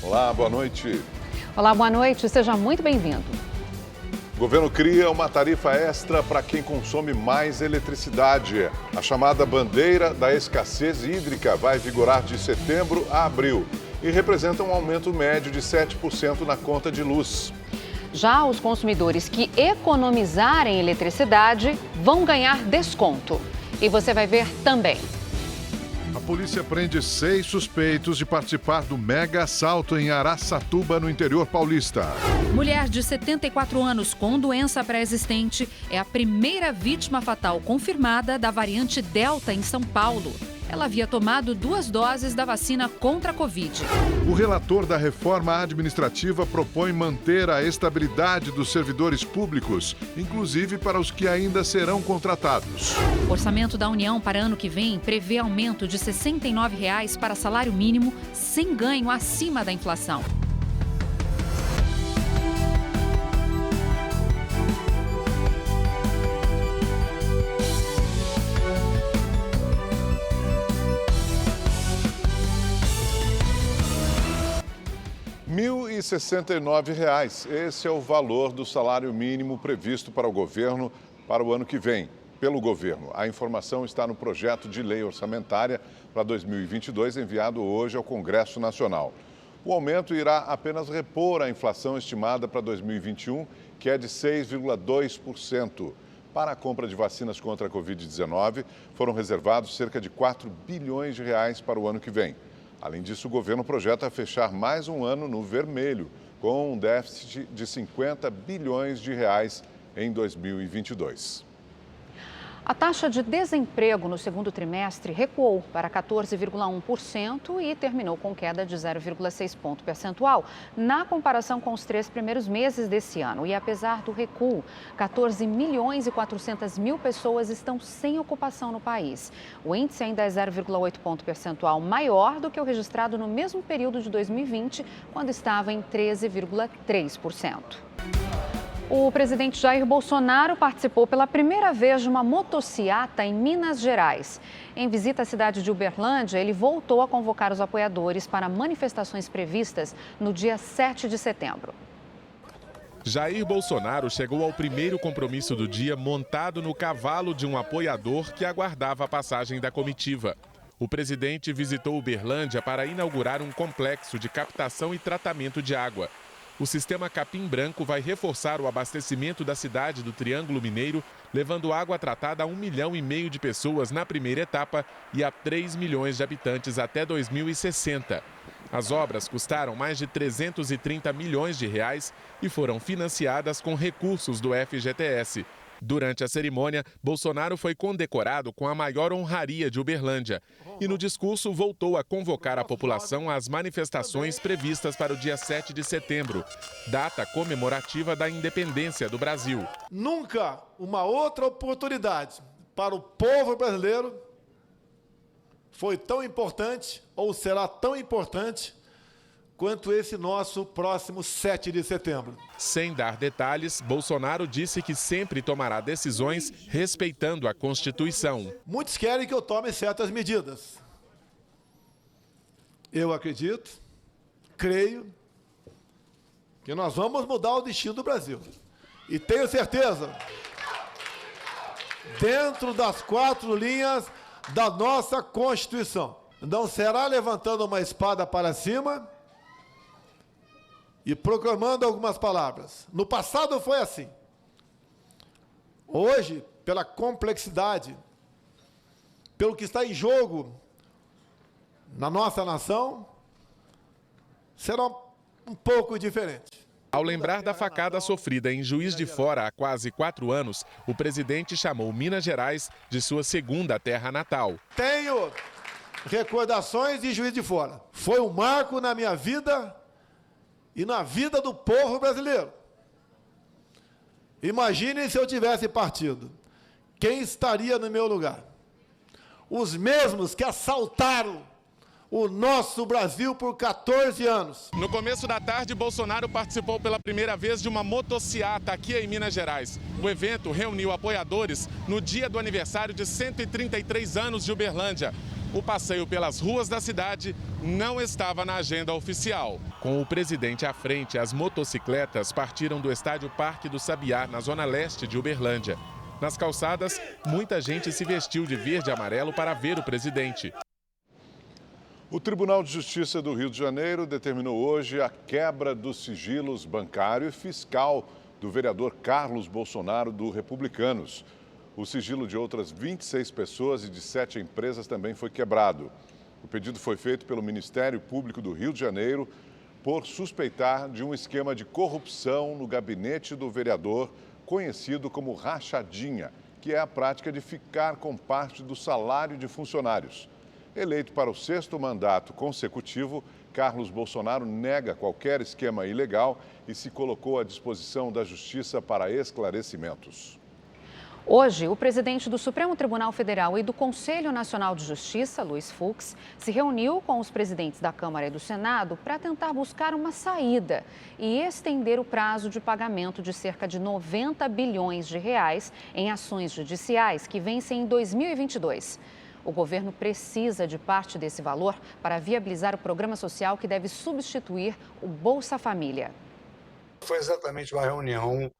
Olá, boa noite. Olá, boa noite. Seja muito bem-vindo. O governo cria uma tarifa extra para quem consome mais eletricidade. A chamada bandeira da escassez hídrica vai vigorar de setembro a abril e representa um aumento médio de 7% na conta de luz. Já os consumidores que economizarem eletricidade vão ganhar desconto. E você vai ver também. A polícia prende 6 suspeitos de participar do mega assalto em Araçatuba, no interior paulista. Mulher de 74 anos com doença pré-existente é a primeira vítima fatal confirmada da variante Delta em São Paulo. Ela havia tomado 2 doses da vacina contra a Covid. O relator da reforma administrativa propõe manter a estabilidade dos servidores públicos, inclusive para os que ainda serão contratados. O orçamento da União para ano que vem prevê aumento de R$ 69 para salário mínimo, sem ganho acima da inflação. R$ 1.069. Esse é o valor do salário mínimo previsto para o governo para o ano que vem, pelo governo. A informação está no projeto de lei orçamentária para 2022, enviado hoje ao Congresso Nacional. O aumento irá apenas repor a inflação estimada para 2021, que é de 6,2%. Para a compra de vacinas contra a Covid-19, foram reservados cerca de R$ 4 bilhões para o ano que vem. Além disso, o governo projeta fechar mais um ano no vermelho, com um déficit de R$ 50 bilhões em 2022. A taxa de desemprego no segundo trimestre recuou para 14,1% e terminou com queda de 0,6 ponto percentual na comparação com os 3 primeiros meses desse ano. E apesar do recuo, 14.400.000 pessoas estão sem ocupação no país. O índice ainda é 0,8 ponto percentual maior do que o registrado no mesmo período de 2020, quando estava em 13,3%. O presidente Jair Bolsonaro participou pela primeira vez de uma motociata em Minas Gerais. Em visita à cidade de Uberlândia, ele voltou a convocar os apoiadores para manifestações previstas no dia 7 de setembro. Jair Bolsonaro chegou ao primeiro compromisso do dia montado no cavalo de um apoiador que aguardava a passagem da comitiva. O presidente visitou Uberlândia para inaugurar um complexo de captação e tratamento de água. O sistema Capim Branco vai reforçar o abastecimento da cidade do Triângulo Mineiro, levando água tratada a 1,5 milhão de pessoas na primeira etapa e a 3 milhões de habitantes até 2060. As obras custaram mais de 330 milhões de reais e foram financiadas com recursos do FGTS. Durante a cerimônia, Bolsonaro foi condecorado com a maior honraria de Uberlândia e no discurso voltou a convocar a população às manifestações previstas para o dia 7 de setembro, data comemorativa da independência do Brasil. Nunca uma outra oportunidade para o povo brasileiro foi tão importante ou será tão importante quanto esse nosso próximo 7 de setembro. Sem dar detalhes, Bolsonaro disse que sempre tomará decisões respeitando a Constituição. Muitos querem que eu tome certas medidas. Eu acredito, creio, que nós vamos mudar o destino do Brasil. E tenho certeza, dentro das 4 linhas da nossa Constituição. Não será levantando uma espada para cima e proclamando algumas palavras. No passado foi assim. Hoje, pela complexidade, pelo que está em jogo na nossa nação, será um pouco diferente. Ao lembrar da facada sofrida em Juiz de Fora há quase 4 anos, o presidente chamou Minas Gerais de sua segunda terra natal. Tenho recordações de Juiz de Fora. Foi um marco na minha vida e na vida do povo brasileiro. Imaginem se eu tivesse partido. Quem estaria no meu lugar? Os mesmos que assaltaram o nosso Brasil por 14 anos. No começo da tarde, Bolsonaro participou pela primeira vez de uma motociata aqui em Minas Gerais. O evento reuniu apoiadores no dia do aniversário de 133 anos de Uberlândia. o passeio pelas ruas da cidade não estava na agenda oficial. Com o presidente à frente, as motocicletas partiram do estádio Parque do Sabiá, na zona leste de Uberlândia. Nas calçadas, muita gente se vestiu de verde e amarelo para ver o presidente. O Tribunal de Justiça do Rio de Janeiro determinou hoje a quebra dos sigilos bancário e fiscal do vereador Carlos Bolsonaro, do Republicanos. O sigilo de outras 26 pessoas e de 7 empresas também foi quebrado. O pedido foi feito pelo Ministério Público do Rio de Janeiro por suspeitar de um esquema de corrupção no gabinete do vereador, conhecido como rachadinha, que é a prática de ficar com parte do salário de funcionários. Eleito para o 6º mandato consecutivo, Carlos Bolsonaro nega qualquer esquema ilegal e se colocou à disposição da Justiça para esclarecimentos. Hoje, o presidente do Supremo Tribunal Federal e do Conselho Nacional de Justiça, Luiz Fux, se reuniu com os presidentes da Câmara e do Senado para tentar buscar uma saída e estender o prazo de pagamento de cerca de 90 bilhões de reais em ações judiciais que vencem em 2022. O governo precisa de parte desse valor para viabilizar o programa social que deve substituir o Bolsa Família. Foi exatamente uma reunião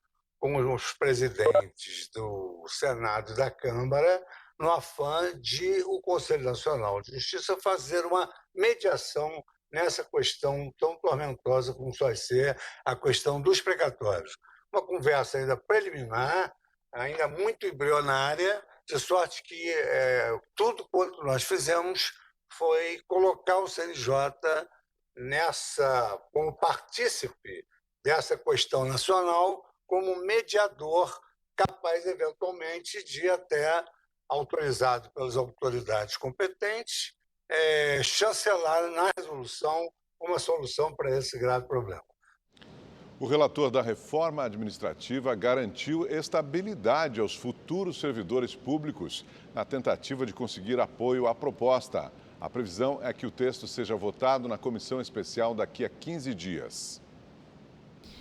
com os presidentes do Senado e da Câmara, no afã de o Conselho Nacional de Justiça fazer uma mediação nessa questão tão tormentosa como vai ser a questão dos precatórios. Uma conversa ainda preliminar, ainda muito embrionária, de sorte que tudo quanto nós fizemos foi colocar o CNJ como partícipe dessa questão nacional, como mediador capaz, eventualmente, de até, autorizado pelas autoridades competentes, chancelar na resolução uma solução para esse grave problema. O relator da reforma administrativa garantiu estabilidade aos futuros servidores públicos na tentativa de conseguir apoio à proposta. A previsão é que o texto seja votado na comissão especial daqui a 15 dias.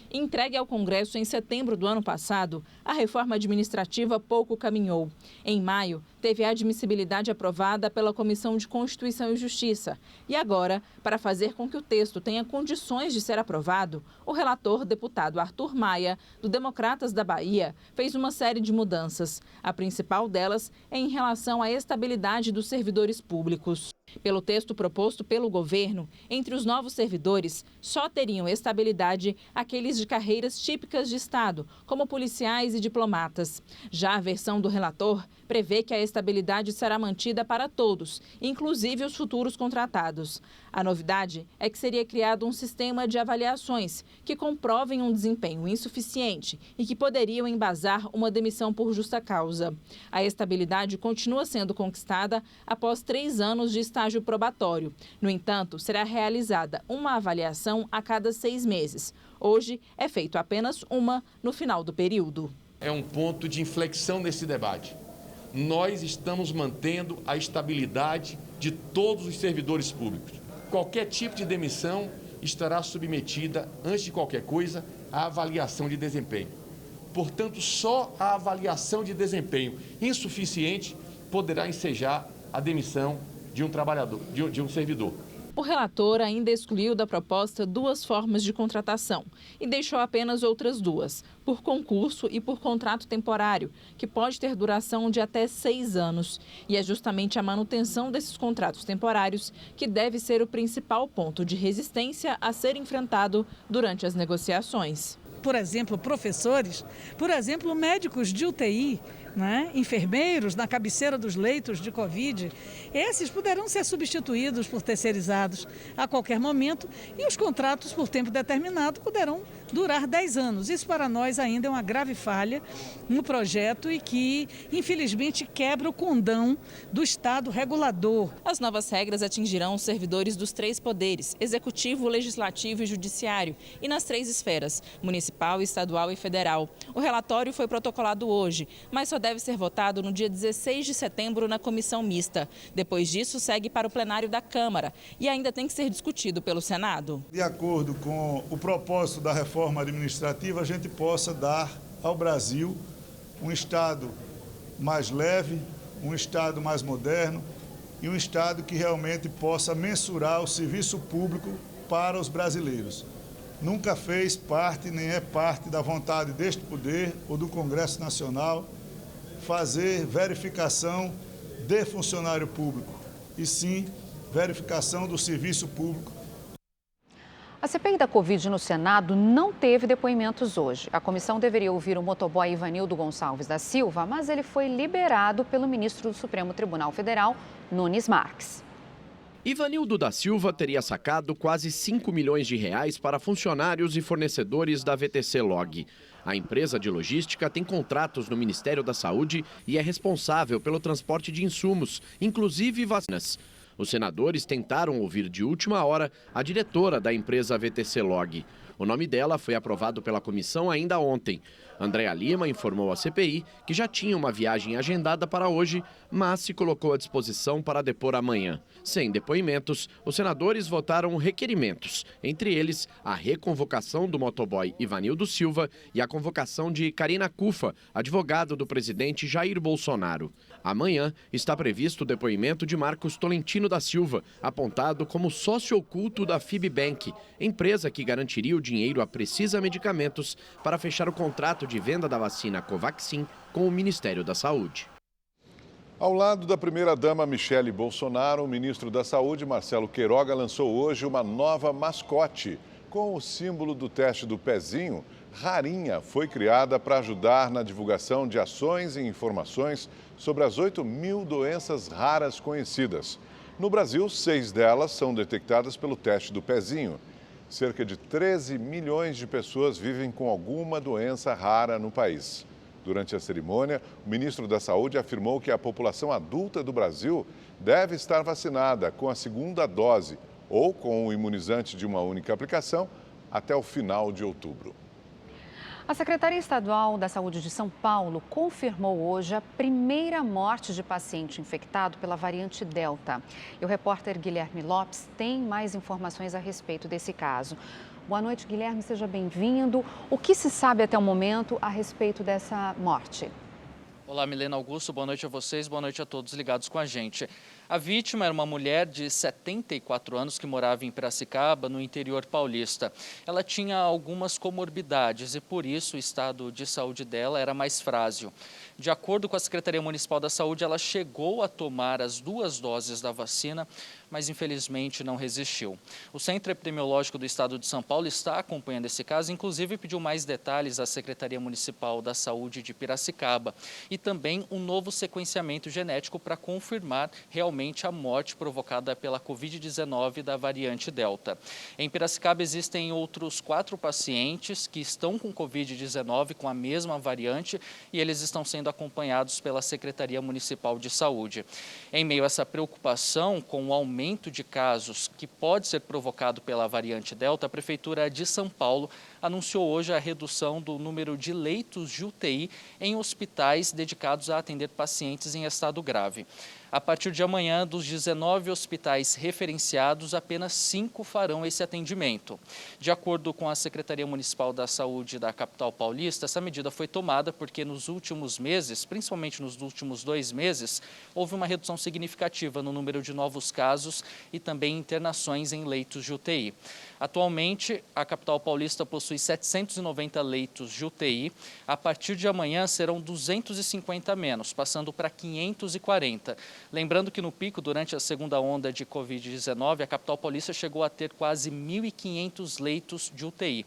Entregue ao Congresso em setembro do ano passado, a reforma administrativa pouco caminhou. Em maio, teve a admissibilidade aprovada pela Comissão de Constituição e Justiça. E agora, para fazer com que o texto tenha condições de ser aprovado, o relator, deputado Arthur Maia, do Democratas da Bahia, fez uma série de mudanças. A principal delas é em relação à estabilidade dos servidores públicos. Pelo texto proposto pelo governo, entre os novos servidores, só teriam estabilidade aqueles de carreiras típicas de Estado, como policiais e diplomatas. Já a versão do relator prevê que a estabilidade será mantida para todos, inclusive os futuros contratados. A novidade é que seria criado um sistema de avaliações que comprovem um desempenho insuficiente e que poderiam embasar uma demissão por justa causa. A estabilidade continua sendo conquistada após 3 anos de estágio probatório. No entanto, será realizada uma avaliação a cada 6 meses. Hoje é feito apenas uma no final do período. É um ponto de inflexão nesse debate. Nós estamos mantendo a estabilidade de todos os servidores públicos. Qualquer tipo de demissão estará submetida, antes de qualquer coisa, à avaliação de desempenho. Portanto, só a avaliação de desempenho insuficiente poderá ensejar a demissão de um trabalhador, de um servidor. O relator ainda excluiu da proposta 2 formas de contratação e deixou apenas outras 2, por concurso e por contrato temporário, que pode ter duração de até 6 anos. E é justamente a manutenção desses contratos temporários que deve ser o principal ponto de resistência a ser enfrentado durante as negociações. Por exemplo, professores, por exemplo, médicos de UTI, enfermeiros na cabeceira dos leitos de Covid, esses poderão ser substituídos por terceirizados a qualquer momento e os contratos por tempo determinado poderão durar 10 anos. Isso para nós ainda é uma grave falha no projeto e que, infelizmente, quebra o condão do Estado regulador. As novas regras atingirão os servidores dos 3 poderes, executivo, legislativo e judiciário, e nas 3 esferas, municipal, estadual e federal. O relatório foi protocolado hoje, mas só deve ser votado no dia 16 de setembro na comissão mista. Depois disso, segue para o plenário da Câmara e ainda tem que ser discutido pelo Senado. De acordo com o propósito da reforma administrativa, a gente possa dar ao Brasil um Estado mais leve, um Estado mais moderno, e um Estado que realmente possa mensurar o serviço público para os brasileiros. Nunca fez parte, nem é parte da vontade deste poder ou do Congresso Nacional fazer verificação de funcionário público, e sim verificação do serviço público. A CPI da Covid no Senado não teve depoimentos hoje. A comissão deveria ouvir o motoboy Ivanildo Gonçalves da Silva, mas ele foi liberado pelo ministro do Supremo Tribunal Federal, Nunes Marques. Ivanildo da Silva teria sacado quase 5 milhões de reais para funcionários e fornecedores da VTC Log. A empresa de logística tem contratos no Ministério da Saúde e é responsável pelo transporte de insumos, inclusive vacinas. Os senadores tentaram ouvir de última hora a diretora da empresa VTC Log. O nome dela foi aprovado pela comissão ainda ontem. Andréa Lima informou à CPI que já tinha uma viagem agendada para hoje, mas se colocou à disposição para depor amanhã. Sem depoimentos, os senadores votaram requerimentos, entre eles a reconvocação do motoboy Ivanildo Silva e a convocação de Karina Cufa, advogado do presidente Jair Bolsonaro. Amanhã está previsto o depoimento de Marcos Tolentino da Silva, apontado como sócio oculto da Fibbank, empresa que garantiria o dinheiro a Precisa Medicamentos para fechar o contrato de venda da vacina Covaxin com o Ministério da Saúde. Ao lado da primeira-dama Michele Bolsonaro, o ministro da Saúde, Marcelo Queiroga, lançou hoje uma nova mascote. Com o símbolo do teste do pezinho, Rarinha foi criada para ajudar na divulgação de ações e informações sobre as 8.000 doenças raras conhecidas. No Brasil, 6 delas são detectadas pelo teste do pezinho. Cerca de 13 milhões de pessoas vivem com alguma doença rara no país. Durante a cerimônia, o ministro da Saúde afirmou que a população adulta do Brasil deve estar vacinada com a segunda dose ou com o imunizante de uma única aplicação até o final de outubro. A Secretaria Estadual da Saúde de São Paulo confirmou hoje a primeira morte de paciente infectado pela variante Delta. E o repórter Guilherme Lopes tem mais informações a respeito desse caso. Boa noite, Guilherme, seja bem-vindo. O que se sabe até o momento a respeito dessa morte? Olá, Milena Augusto, boa noite a vocês, boa noite a todos ligados com a gente. A vítima era uma mulher de 74 anos que morava em Piracicaba, no interior paulista. Ela tinha algumas comorbidades e, por isso, o estado de saúde dela era mais frágil. De acordo com a Secretaria Municipal da Saúde, ela chegou a tomar as 2 doses da vacina, mas infelizmente não resistiu. O Centro Epidemiológico do Estado de São Paulo está acompanhando esse caso, inclusive pediu mais detalhes à Secretaria Municipal da Saúde de Piracicaba e também um novo sequenciamento genético para confirmar realmente a morte provocada pela Covid-19 da variante Delta. Em Piracicaba existem outros 4 pacientes que estão com Covid-19 com a mesma variante e eles estão sendo acompanhados pela Secretaria Municipal de Saúde. Em meio a essa preocupação com o aumento de casos que pode ser provocado pela variante Delta, a Prefeitura de São Paulo anunciou hoje a redução do número de leitos de UTI em hospitais dedicados a atender pacientes em estado grave. A partir de amanhã, dos 19 hospitais referenciados, apenas 5 farão esse atendimento. De acordo com a Secretaria Municipal da Saúde da capital paulista, essa medida foi tomada porque nos últimos meses, principalmente nos últimos 2 meses, houve uma redução significativa no número de novos casos e também internações em leitos de UTI. Atualmente, a capital paulista possui 790 leitos de UTI. A partir de amanhã serão 250 menos, passando para 540. Lembrando que no pico, durante a segunda onda de Covid-19, a capital paulista chegou a ter quase 1.500 leitos de UTI.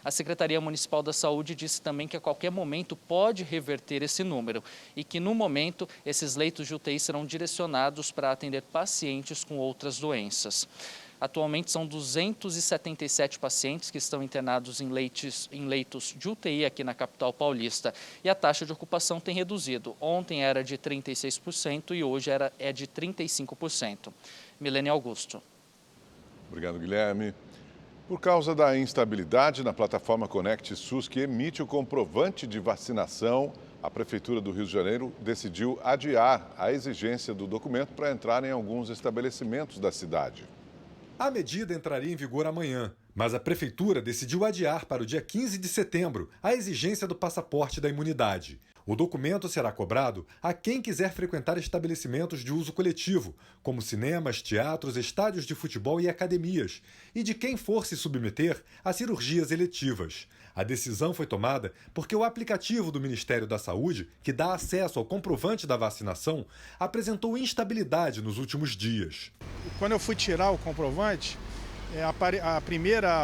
A Secretaria Municipal da Saúde disse também que a qualquer momento pode reverter esse número e que, no momento, esses leitos de UTI serão direcionados para atender pacientes com outras doenças. Atualmente são 277 pacientes que estão internados em leitos de UTI aqui na capital paulista e a taxa de ocupação tem reduzido. Ontem era de 36% e hoje é de 35%. Milene Augusto. Obrigado, Guilherme. Por causa da instabilidade na plataforma Conect SUS, que emite o comprovante de vacinação, a Prefeitura do Rio de Janeiro decidiu adiar a exigência do documento para entrar em alguns estabelecimentos da cidade. A medida entraria em vigor amanhã, mas a Prefeitura decidiu adiar para o dia 15 de setembro a exigência do passaporte da imunidade. O documento será cobrado a quem quiser frequentar estabelecimentos de uso coletivo, como cinemas, teatros, estádios de futebol e academias, e de quem for se submeter a cirurgias eletivas. A decisão foi tomada porque o aplicativo do Ministério da Saúde, que dá acesso ao comprovante da vacinação, apresentou instabilidade nos últimos dias. Quando eu fui tirar o comprovante,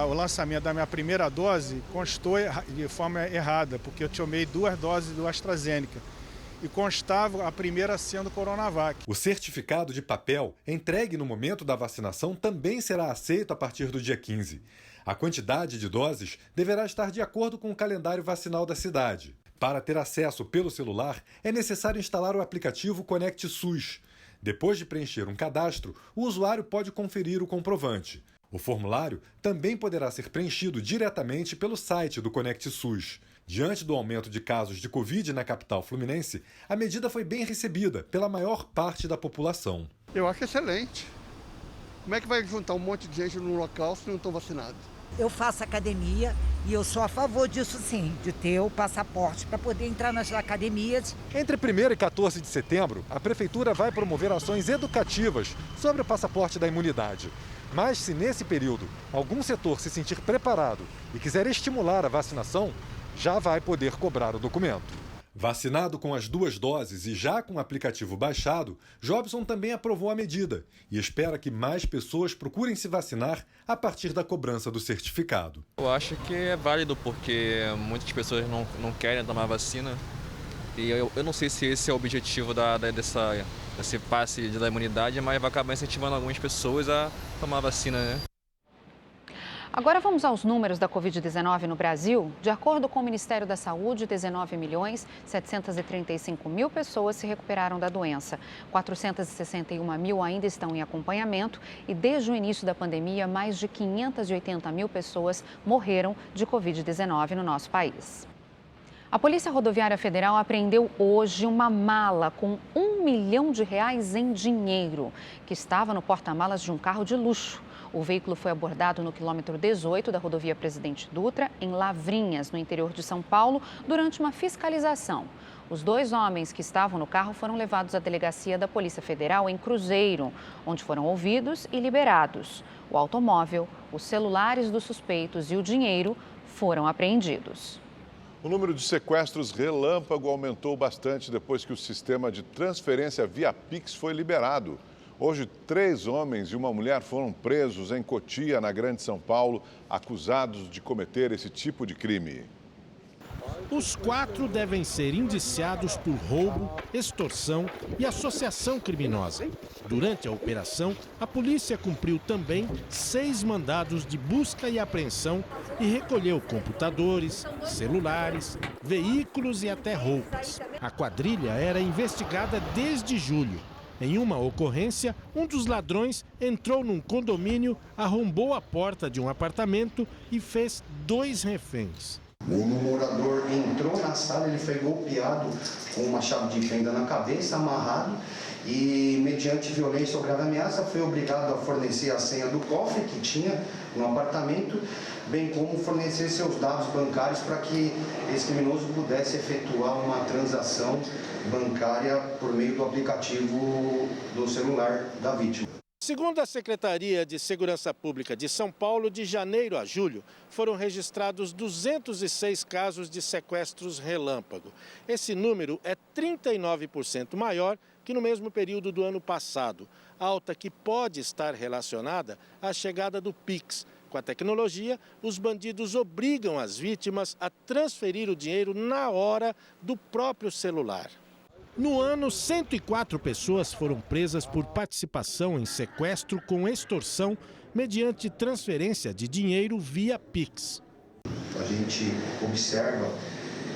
o lançamento da minha primeira dose constou de forma errada, porque eu tomei 2 doses do AstraZeneca e constava a primeira sendo Coronavac. O certificado de papel entregue no momento da vacinação também será aceito a partir do dia 15. A quantidade de doses deverá estar de acordo com o calendário vacinal da cidade. Para ter acesso pelo celular, é necessário instalar o aplicativo Conect SUS. Depois de preencher um cadastro, o usuário pode conferir o comprovante. O formulário também poderá ser preenchido diretamente pelo site do Conect SUS. Diante do aumento de casos de Covid na capital fluminense, a medida foi bem recebida pela maior parte da população. Eu acho excelente. Como é que vai juntar um monte de gente num local se não estão vacinados? Eu faço academia e eu sou a favor disso sim, de ter o passaporte para poder entrar nas academias. Entre 1º e 14 de setembro, a Prefeitura vai promover ações educativas sobre o passaporte da imunidade. Mas se nesse período algum setor se sentir preparado e quiser estimular a vacinação, já vai poder cobrar o documento. Vacinado com as 2 doses e já com o aplicativo baixado, Jobson também aprovou a medida e espera que mais pessoas procurem se vacinar a partir da cobrança do certificado. Eu acho que é válido porque muitas pessoas não querem tomar vacina e eu não sei se esse é o objetivo desse passe da imunidade, mas vai acabar incentivando algumas pessoas a tomar a vacina, né? Agora vamos aos números da Covid-19 no Brasil. De acordo com o Ministério da Saúde, 19.735.000 pessoas se recuperaram da doença. 461.000 ainda estão em acompanhamento e desde o início da pandemia, mais de 580.000 pessoas morreram de Covid-19 no nosso país. A Polícia Rodoviária Federal apreendeu hoje uma mala com R$1 milhão em dinheiro, que estava no porta-malas de um carro de luxo. O veículo foi abordado no quilômetro 18 da rodovia Presidente Dutra, em Lavrinhas, no interior de São Paulo, durante uma fiscalização. Os 2 homens que estavam no carro foram levados à delegacia da Polícia Federal em Cruzeiro, onde foram ouvidos e liberados. O automóvel, os celulares dos suspeitos e o dinheiro foram apreendidos. O número de sequestros relâmpago aumentou bastante depois que o sistema de transferência via Pix foi liberado. Hoje, 3 homens e uma mulher foram presos em Cotia, na Grande São Paulo, acusados de cometer esse tipo de crime. Os 4 devem ser indiciados por roubo, extorsão e associação criminosa. Durante a operação, a polícia cumpriu também 6 mandados de busca e apreensão e recolheu computadores, celulares, veículos e até roupas. A quadrilha era investigada desde julho. Em uma ocorrência, um dos ladrões entrou num condomínio, arrombou a porta de um apartamento e fez 2 reféns. O morador entrou na sala, ele foi golpeado com uma chave de fenda na cabeça, amarrado e, mediante violência ou grave ameaça, foi obrigado a fornecer a senha do cofre que tinha no apartamento, bem como fornecer seus dados bancários para que esse criminoso pudesse efetuar uma transação bancária por meio do aplicativo do celular da vítima. Segundo a Secretaria de Segurança Pública de São Paulo, de janeiro a julho, foram registrados 206 casos de sequestros relâmpago. Esse número é 39% maior que no mesmo período do ano passado, alta que pode estar relacionada à chegada do Pix. Com a tecnologia, os bandidos obrigam as vítimas a transferir o dinheiro na hora do próprio celular. No ano, 104 pessoas foram presas por participação em sequestro com extorsão mediante transferência de dinheiro via Pix. A gente observa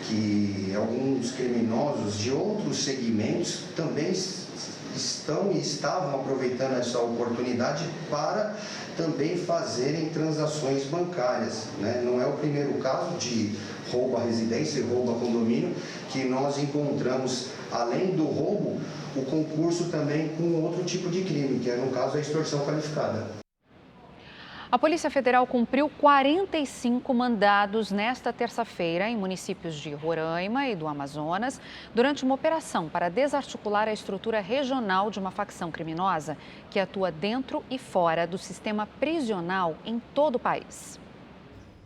que alguns criminosos de outros segmentos também estão e estavam aproveitando essa oportunidade para também fazerem transações bancárias, né? Não é o primeiro caso de roubo à residência e roubo a condomínio que nós encontramos, além do roubo, o concurso também com outro tipo de crime, que é no caso a extorsão qualificada. A Polícia Federal cumpriu 45 mandados nesta terça-feira em municípios de Roraima e do Amazonas, durante uma operação para desarticular a estrutura regional de uma facção criminosa que atua dentro e fora do sistema prisional em todo o país.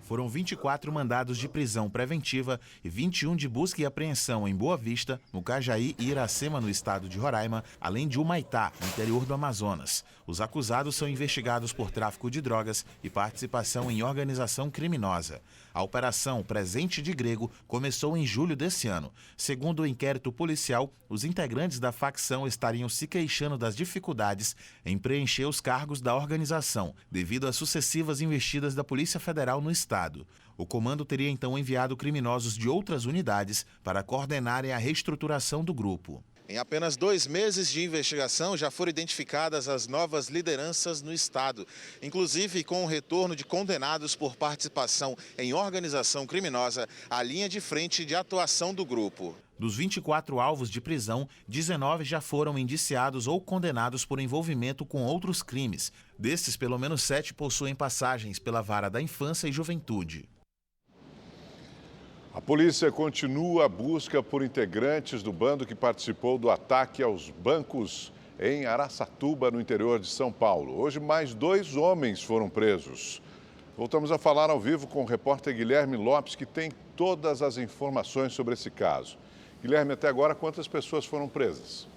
Foram 24 mandados de prisão preventiva e 21 de busca e apreensão em Boa Vista, no Cajaí e Iracema, no estado de Roraima, além de Humaitá, no interior do Amazonas. Os acusados são investigados por tráfico de drogas e participação em organização criminosa. A operação Presente de Grego começou em julho desse ano. Segundo o inquérito policial, os integrantes da facção estariam se queixando das dificuldades em preencher os cargos da organização, devido às sucessivas investidas da Polícia Federal no estado. O comando teria então enviado criminosos de outras unidades para coordenarem a reestruturação do grupo. Em apenas 2 meses de investigação, já foram identificadas as novas lideranças no estado, inclusive com o retorno de condenados por participação em organização criminosa à linha de frente de atuação do grupo. Dos 24 alvos de prisão, 19 já foram indiciados ou condenados por envolvimento com outros crimes. Desses, pelo menos 7 possuem passagens pela Vara da Infância e Juventude. A polícia continua a busca por integrantes do bando que participou do ataque aos bancos em Araçatuba, no interior de São Paulo. Hoje, mais 2 homens foram presos. Voltamos a falar ao vivo com o repórter Guilherme Lopes, que tem todas as informações sobre esse caso. Guilherme, até agora, quantas pessoas foram presas?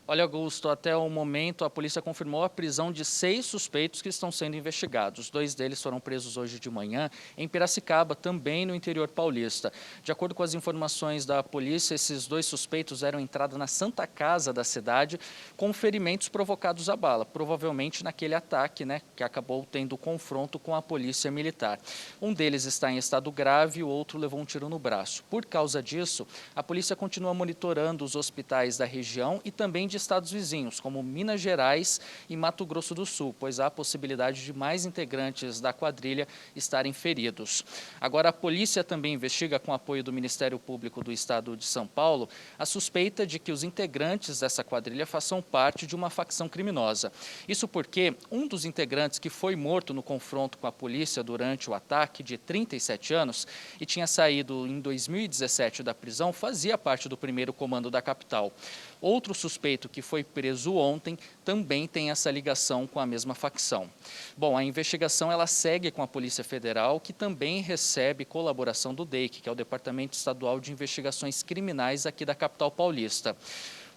Olha, Augusto, até o momento a polícia confirmou a prisão de 6 suspeitos que estão sendo investigados. 2 deles foram presos hoje de manhã em Piracicaba, também no interior paulista. De acordo com as informações da polícia, esses 2 suspeitos deram entrada na Santa Casa da cidade com ferimentos provocados à bala, provavelmente naquele ataque, que acabou tendo confronto com a polícia militar. Um deles está em estado grave e o outro levou um tiro no braço. Por causa disso, a polícia continua monitorando os hospitais da região e também de estados vizinhos, como Minas Gerais e Mato Grosso do Sul, pois há a possibilidade de mais integrantes da quadrilha estarem feridos. Agora, a polícia também investiga, com apoio do Ministério Público do Estado de São Paulo, a suspeita de que os integrantes dessa quadrilha façam parte de uma facção criminosa. Isso porque um dos integrantes que foi morto no confronto com a polícia durante o ataque, de 37 anos, e tinha saído em 2017 da prisão, fazia parte do primeiro comando da capital. Outro suspeito que foi preso ontem também tem essa ligação com a mesma facção. Bom, a investigação ela segue com a Polícia Federal, que também recebe colaboração do DEIC, que é o Departamento Estadual de Investigações Criminais aqui da capital paulista.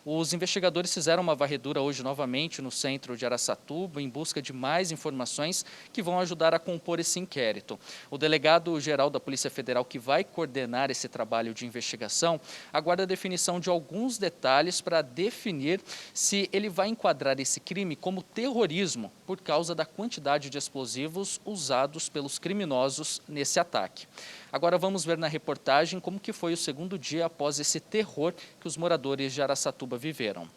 Os investigadores fizeram uma varredura hoje novamente no centro de Araçatuba em busca de mais informações que vão ajudar a compor esse inquérito. O delegado-geral da Polícia Federal, que vai coordenar esse trabalho de investigação, aguarda a definição de alguns detalhes para definir se ele vai enquadrar esse crime como terrorismo por causa da quantidade de explosivos usados pelos criminosos nesse ataque. Agora vamos ver na reportagem como que foi o segundo dia após esse terror que os moradores de Araçatuba viveram.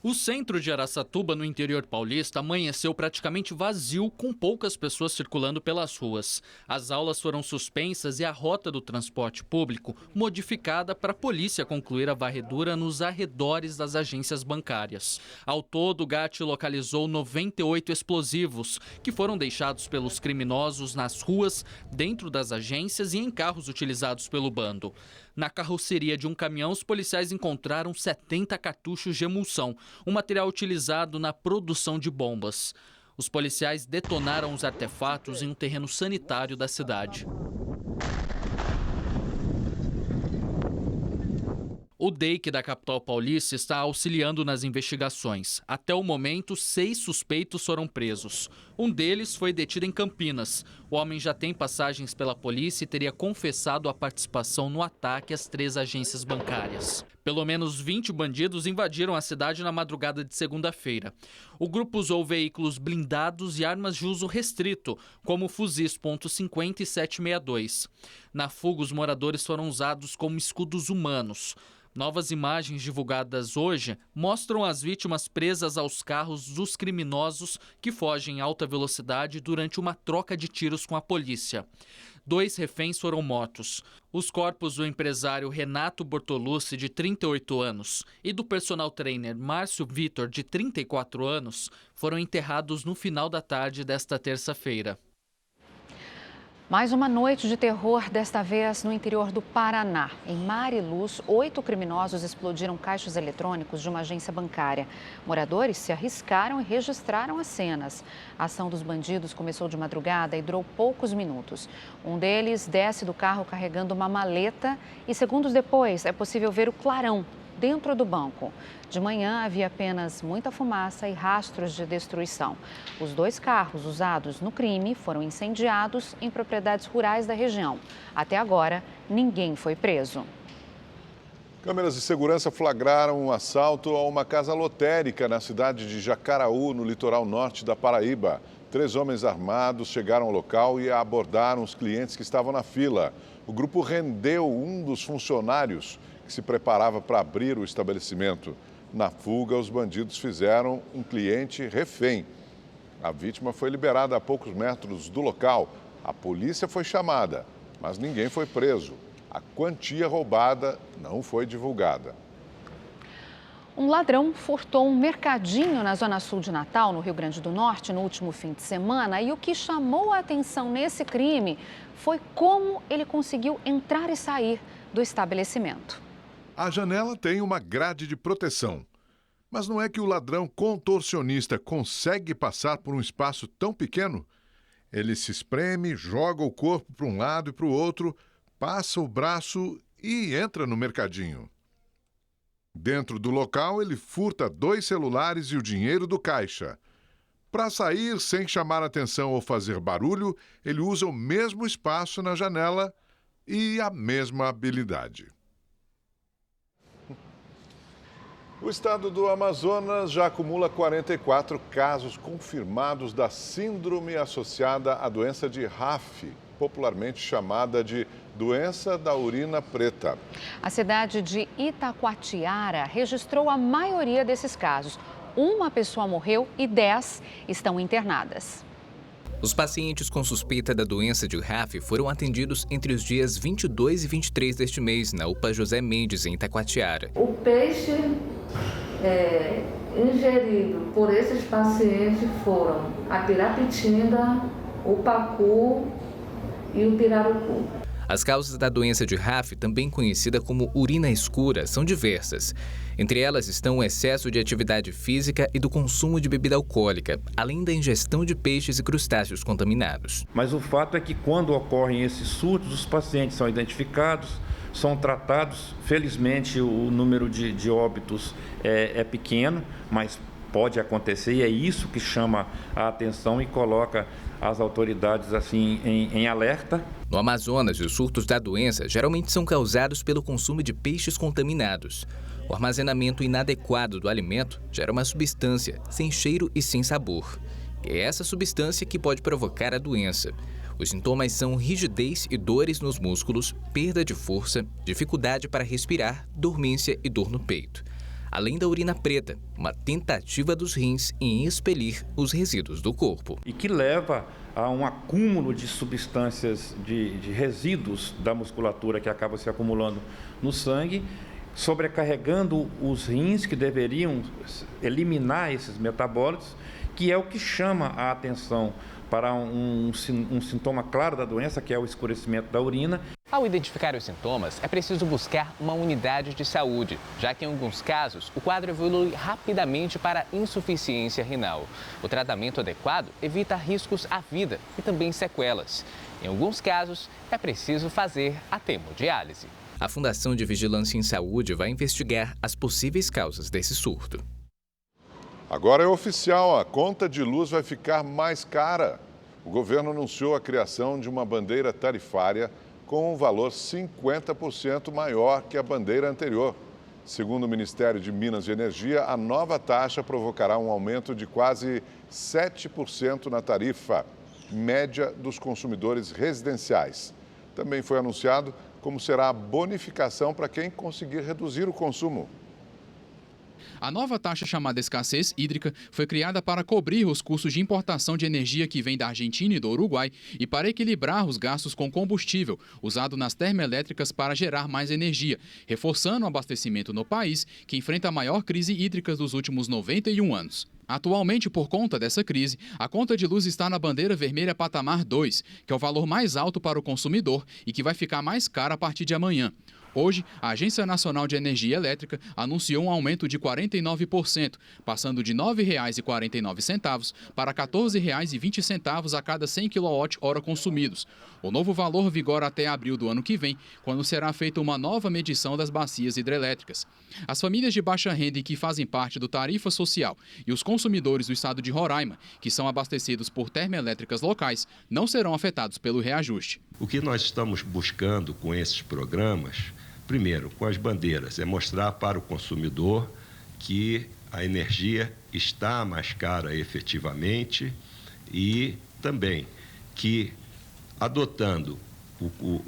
O centro de Araçatuba, no interior paulista, amanheceu praticamente vazio, com poucas pessoas circulando pelas ruas. As aulas foram suspensas e a rota do transporte público modificada para a polícia concluir a varredura nos arredores das agências bancárias. Ao todo, o GAT localizou 98 explosivos, que foram deixados pelos criminosos nas ruas, dentro das agências e em carros utilizados pelo bando. Na carroceria de um caminhão, os policiais encontraram 70 cartuchos de emulsão, um material utilizado na produção de bombas. Os policiais detonaram os artefatos em um terreno sanitário da cidade. O DEIC da capital paulista está auxiliando nas investigações. Até o momento, 6 suspeitos foram presos. Um deles foi detido em Campinas. O homem já tem passagens pela polícia e teria confessado a participação no ataque às 3 agências bancárias. Pelo menos 20 bandidos invadiram a cidade na madrugada de segunda-feira. O grupo usou veículos blindados e armas de uso restrito, como fuzis .50 e 7,62. Na fuga, os moradores foram usados como escudos humanos. Novas imagens divulgadas hoje mostram as vítimas presas aos carros dos criminosos que fogem em alta velocidade durante uma troca de tiros com a polícia. 2 reféns foram mortos. Os corpos do empresário Renato Bortolucci, de 38 anos, e do personal trainer Márcio Vitor, de 34 anos, foram enterrados no final da tarde desta terça-feira. Mais uma noite de terror, desta vez no interior do Paraná. Em Mariluz, 8 criminosos explodiram caixas eletrônicos de uma agência bancária. Moradores se arriscaram e registraram as cenas. A ação dos bandidos começou de madrugada e durou poucos minutos. Um deles desce do carro carregando uma maleta e segundos depois é possível ver o clarão dentro do banco. De manhã havia apenas muita fumaça e rastros de destruição. Os 2 carros usados no crime foram incendiados em propriedades rurais da região. Até agora, ninguém foi preso. Câmeras de segurança flagraram um assalto a uma casa lotérica na cidade de Jacaraú, no litoral norte da Paraíba. 3 homens armados chegaram ao local e abordaram os clientes que estavam na fila. O grupo rendeu um dos funcionários que se preparava para abrir o estabelecimento. Na fuga, os bandidos fizeram um cliente refém. A vítima foi liberada a poucos metros do local. A polícia foi chamada, mas ninguém foi preso. A quantia roubada não foi divulgada. Um ladrão furtou um mercadinho na zona sul de Natal, no Rio Grande do Norte, no último fim de semana. E o que chamou a atenção nesse crime foi como ele conseguiu entrar e sair do estabelecimento. A janela tem uma grade de proteção. Mas não é que o ladrão contorcionista consegue passar por um espaço tão pequeno? Ele se espreme, joga o corpo para um lado e para o outro, passa o braço e entra no mercadinho. Dentro do local, ele furta 2 celulares e o dinheiro do caixa. Para sair sem chamar atenção ou fazer barulho, ele usa o mesmo espaço na janela e a mesma habilidade. O estado do Amazonas já acumula 44 casos confirmados da síndrome associada à doença de RAF, popularmente chamada de doença da urina preta. A cidade de Itacoatiara registrou a maioria desses casos. Uma pessoa morreu e 10 estão internadas. Os pacientes com suspeita da doença de RAF foram atendidos entre os dias 22 e 23 deste mês, na UPA José Mendes, em Itacoatiara. O peixe ingerido por esses pacientes foram a pirapitinga, o pacu e o pirarucu. As causas da doença de RAF, também conhecida como urina escura, são diversas. Entre elas estão o excesso de atividade física e do consumo de bebida alcoólica, além da ingestão de peixes e crustáceos contaminados. Mas o fato é que quando ocorrem esses surtos, os pacientes são identificados, são tratados. Felizmente, o número de óbitos é pequeno, mas pode acontecer e é isso que chama a atenção e coloca as autoridades assim em alerta. No Amazonas, os surtos da doença geralmente são causados pelo consumo de peixes contaminados. O armazenamento inadequado do alimento gera uma substância sem cheiro e sem sabor. É essa substância que pode provocar a doença. Os sintomas são rigidez e dores nos músculos, perda de força, dificuldade para respirar, dormência e dor no peito. Além da urina preta, uma tentativa dos rins em expelir os resíduos do corpo. E que leva a um acúmulo de substâncias, de resíduos da musculatura que acaba se acumulando no sangue, sobrecarregando os rins que deveriam eliminar esses metabólitos, que é o que chama a atenção para um sintoma claro da doença, que é o escurecimento da urina. Ao identificar os sintomas, é preciso buscar uma unidade de saúde, já que em alguns casos o quadro evolui rapidamente para insuficiência renal. O tratamento adequado evita riscos à vida e também sequelas. Em alguns casos, é preciso fazer a hemodiálise. A Fundação de Vigilância em Saúde vai investigar as possíveis causas desse surto. Agora é oficial, a conta de luz vai ficar mais cara. O governo anunciou a criação de uma bandeira tarifária com um valor 50% maior que a bandeira anterior. Segundo o Ministério de Minas e Energia, a nova taxa provocará um aumento de quase 7% na tarifa média dos consumidores residenciais. Também foi anunciado como será a bonificação para quem conseguir reduzir o consumo. A nova taxa chamada escassez hídrica foi criada para cobrir os custos de importação de energia que vem da Argentina e do Uruguai e para equilibrar os gastos com combustível usado nas termoelétricas para gerar mais energia, reforçando o abastecimento no país, que enfrenta a maior crise hídrica dos últimos 91 anos. Atualmente, por conta dessa crise, a conta de luz está na bandeira vermelha patamar 2, que é o valor mais alto para o consumidor e que vai ficar mais cara a partir de amanhã. Hoje, a Agência Nacional de Energia Elétrica anunciou um aumento de 49%, passando de R$ 9,49 para R$ 14,20 a cada 100 kWh consumidos. O novo valor vigora até abril do ano que vem, quando será feita uma nova medição das bacias hidrelétricas. As famílias de baixa renda e que fazem parte do Tarifa Social e os consumidores do estado de Roraima, que são abastecidos por termoelétricas locais, não serão afetados pelo reajuste. O que nós estamos buscando com esses programas, primeiro, com as bandeiras, é mostrar para o consumidor que a energia está mais cara efetivamente e também que, adotando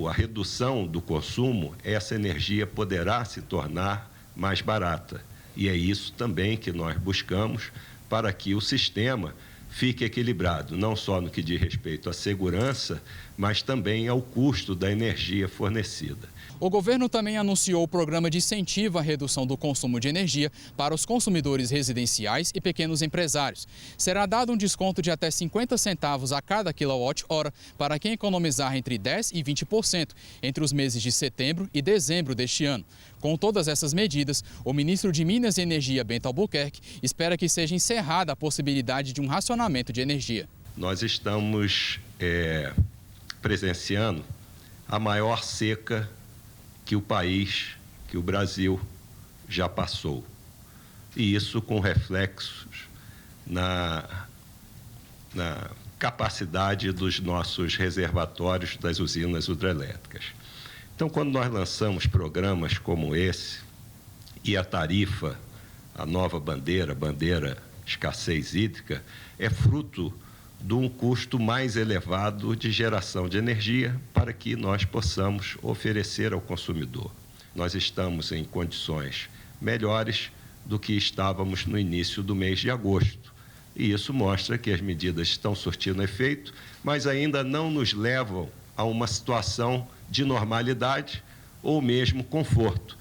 a redução do consumo, essa energia poderá se tornar mais barata. E é isso também que nós buscamos para que o sistema fique equilibrado, não só no que diz respeito à segurança, mas também ao custo da energia fornecida. O governo também anunciou o programa de incentivo à redução do consumo de energia para os consumidores residenciais e pequenos empresários. Será dado um desconto de até 50 centavos a cada quilowatt-hora para quem economizar entre 10% e 20% entre os meses de setembro e dezembro deste ano. Com todas essas medidas, o ministro de Minas e Energia, Bento Albuquerque, espera que seja encerrada a possibilidade de um racionamento de energia. Nós estamos presenciando a maior seca que o Brasil já passou. E isso com reflexos na capacidade dos nossos reservatórios das usinas hidrelétricas. Então, quando nós lançamos programas como esse, e a tarifa, a nova bandeira escassez hídrica, é fruto de um custo mais elevado de geração de energia para que nós possamos oferecer ao consumidor. Nós estamos em condições melhores do que estávamos no início do mês de agosto. E isso mostra que as medidas estão surtindo efeito, mas ainda não nos levam a uma situação de normalidade ou mesmo conforto.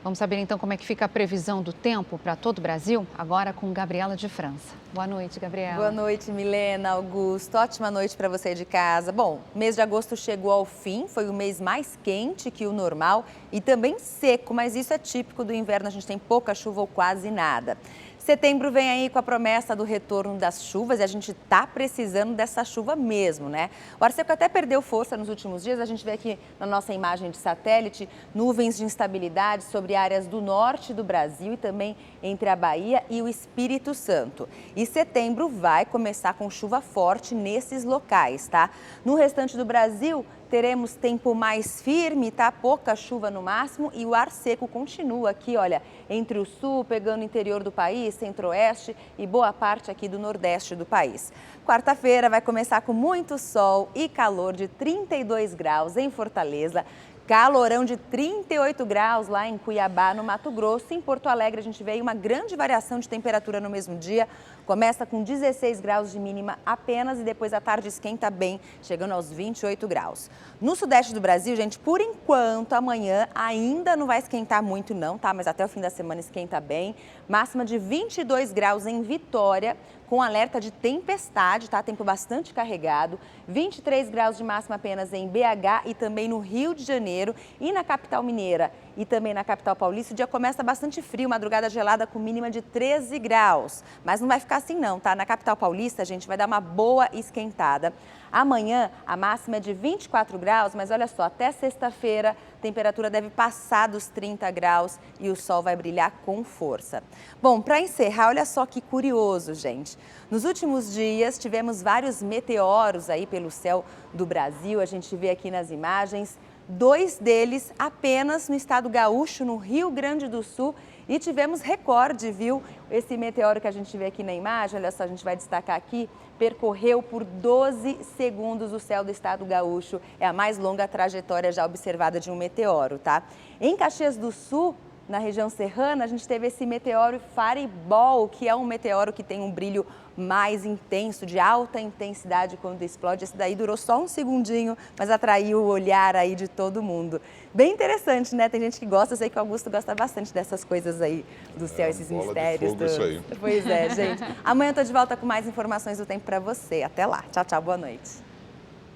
Vamos saber então como é que fica a previsão do tempo para todo o Brasil, agora com Gabriela de França. Boa noite, Gabriela. Boa noite, Milena, Augusto. Ótima noite para você de casa. Bom, mês de agosto chegou ao fim, foi o mês mais quente que o normal e também seco, mas isso é típico do inverno, a gente tem pouca chuva ou quase nada. Setembro vem aí com a promessa do retorno das chuvas e a gente está precisando dessa chuva mesmo, né? O ar seco até perdeu força nos últimos dias, a gente vê aqui na nossa imagem de satélite nuvens de instabilidade sobre áreas do norte do Brasil e também entre a Bahia e o Espírito Santo. E setembro vai começar com chuva forte nesses locais, tá? No restante do Brasil, teremos tempo mais firme, tá? Pouca chuva no máximo e o ar seco continua aqui, olha, entre o sul, pegando o interior do país, centro-oeste e boa parte aqui do nordeste do país. Quarta-feira vai começar com muito sol e calor de 32 graus em Fortaleza. Calorão de 38 graus lá em Cuiabá, no Mato Grosso. Em Porto Alegre, a gente vê aí uma grande variação de temperatura no mesmo dia. Começa com 16 graus de mínima apenas e depois à tarde esquenta bem, chegando aos 28 graus. No sudeste do Brasil, gente, por enquanto, amanhã ainda não vai esquentar muito não, tá? Mas até o fim da semana esquenta bem. Máxima de 22 graus em Vitória, com alerta de tempestade, tá? Tempo bastante carregado. 23 graus de máxima apenas em BH e também no Rio de Janeiro. E na capital mineira e também na capital paulista, o dia começa bastante frio, madrugada gelada com mínima de 13 graus. Mas não vai ficar assim não, tá? Na capital paulista, a gente vai dar uma boa esquentada. Amanhã, a máxima é de 24 graus, mas olha só, até sexta-feira, a temperatura deve passar dos 30 graus e o sol vai brilhar com força. Bom, para encerrar, olha só que curioso, gente. Nos últimos dias, tivemos vários meteoros aí pelo céu do Brasil, a gente vê aqui nas imagens. 2 deles apenas no estado gaúcho, no Rio Grande do Sul. E tivemos recorde, viu? Esse meteoro que a gente vê aqui na imagem, olha só, a gente vai destacar aqui, percorreu por 12 segundos o céu do estado gaúcho. É a mais longa trajetória já observada de um meteoro, tá? Em Caxias do Sul, na região serrana, a gente teve esse meteoro Fireball, que é um meteoro que tem um brilho mais intenso, de alta intensidade quando explode. Esse daí durou só um segundinho, mas atraiu o olhar aí de todo mundo. Bem interessante, né? Tem gente que gosta, eu sei que o Augusto gosta bastante dessas coisas aí do céu, esses mistérios. Isso aí. Pois é, gente. Amanhã eu tô de volta com mais informações do tempo para você. Até lá. Tchau, tchau. Boa noite.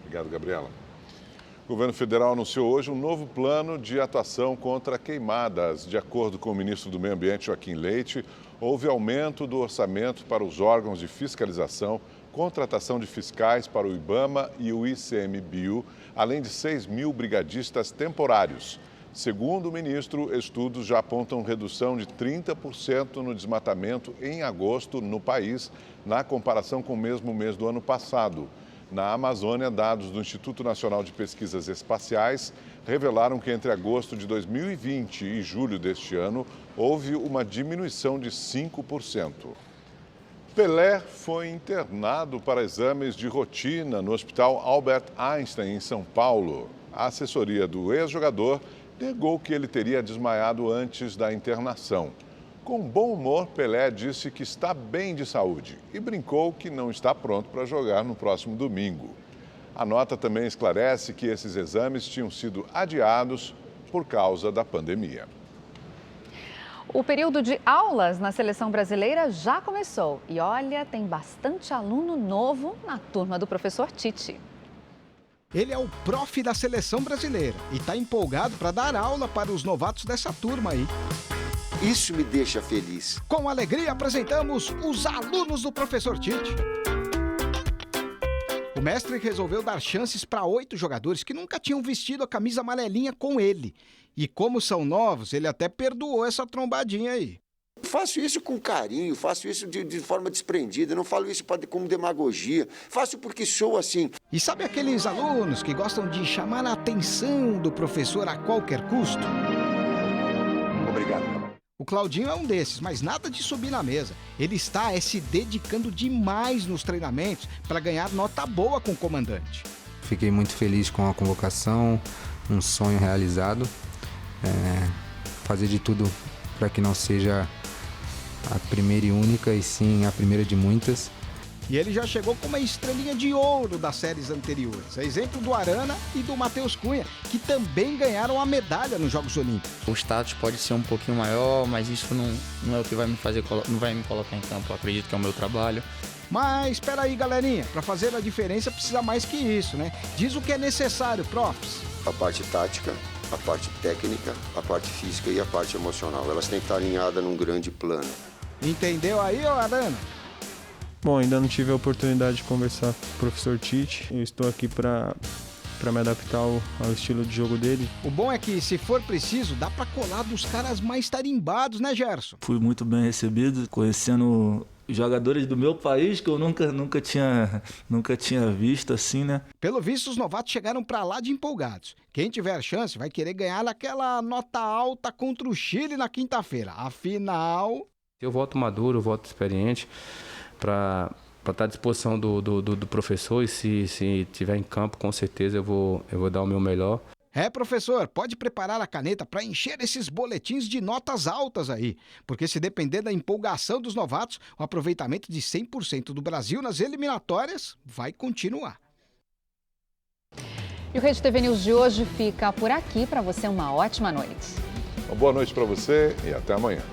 Obrigado, Gabriela. O governo federal anunciou hoje um novo plano de atuação contra queimadas. De acordo com o ministro do Meio Ambiente, Joaquim Leite, houve aumento do orçamento para os órgãos de fiscalização, contratação de fiscais para o IBAMA e o ICMBio, além de 6 mil brigadistas temporários. Segundo o ministro, estudos já apontam redução de 30% no desmatamento em agosto no país, na comparação com o mesmo mês do ano passado. Na Amazônia, dados do Instituto Nacional de Pesquisas Espaciais revelaram que entre agosto de 2020 e julho deste ano, houve uma diminuição de 5%. Pelé foi internado para exames de rotina no Hospital Albert Einstein, em São Paulo. A assessoria do ex-jogador negou que ele teria desmaiado antes da internação. Com bom humor, Pelé disse que está bem de saúde e brincou que não está pronto para jogar no próximo domingo. A nota também esclarece que esses exames tinham sido adiados por causa da pandemia. O período de aulas na seleção brasileira já começou. E olha, tem bastante aluno novo na turma do professor Tite. Ele é o prof da seleção brasileira e está empolgado para dar aula para os novatos dessa turma aí. Isso me deixa feliz. Com alegria apresentamos os alunos do professor Tite. O mestre resolveu dar chances para 8 jogadores que nunca tinham vestido a camisa amarelinha com ele. E como são novos, ele até perdoou essa trombadinha aí. Faço isso com carinho, faço isso de forma desprendida, não falo isso como demagogia, faço porque sou assim. E sabe aqueles alunos que gostam de chamar a atenção do professor a qualquer custo? Obrigado. O Claudinho é um desses, mas nada de subir na mesa. Ele está se dedicando demais nos treinamentos para ganhar nota boa com o comandante. Fiquei muito feliz com a convocação, um sonho realizado. Fazer de tudo para que não seja a primeira e única, e sim a primeira de muitas. E ele já chegou com uma estrelinha de ouro das séries anteriores. É exemplo do Arana e do Matheus Cunha, que também ganharam a medalha nos Jogos Olímpicos. O status pode ser um pouquinho maior, mas isso não é o que vai me fazer, não vai me colocar em campo. Eu acredito que é o meu trabalho. Mas espera aí, galerinha, para fazer a diferença precisa mais que isso, né? Diz o que é necessário, profs. A parte tática, a parte técnica, a parte física e a parte emocional. Elas têm que estar alinhadas num grande plano. Entendeu aí, ô Arana? Bom, ainda não tive a oportunidade de conversar com o professor Tite. Eu estou aqui para me adaptar ao estilo de jogo dele. O bom é que, se for preciso, dá para colar dos caras mais tarimbados, né, Gerson? Fui muito bem recebido, conhecendo jogadores do meu país que eu nunca tinha visto assim, né? Pelo visto, os novatos chegaram para lá de empolgados. Quem tiver chance vai querer ganhar aquela nota alta contra o Chile na quinta-feira. Afinal... Eu volto maduro, eu volto experiente para estar à disposição do professor, e se tiver em campo, com certeza eu vou dar o meu melhor. Professor, pode preparar a caneta para encher esses boletins de notas altas aí, porque se depender da empolgação dos novatos, o aproveitamento de 100% do Brasil nas eliminatórias vai continuar. E o Rede TV News de hoje fica por aqui. Para você, uma ótima noite. Uma boa noite para você e até amanhã.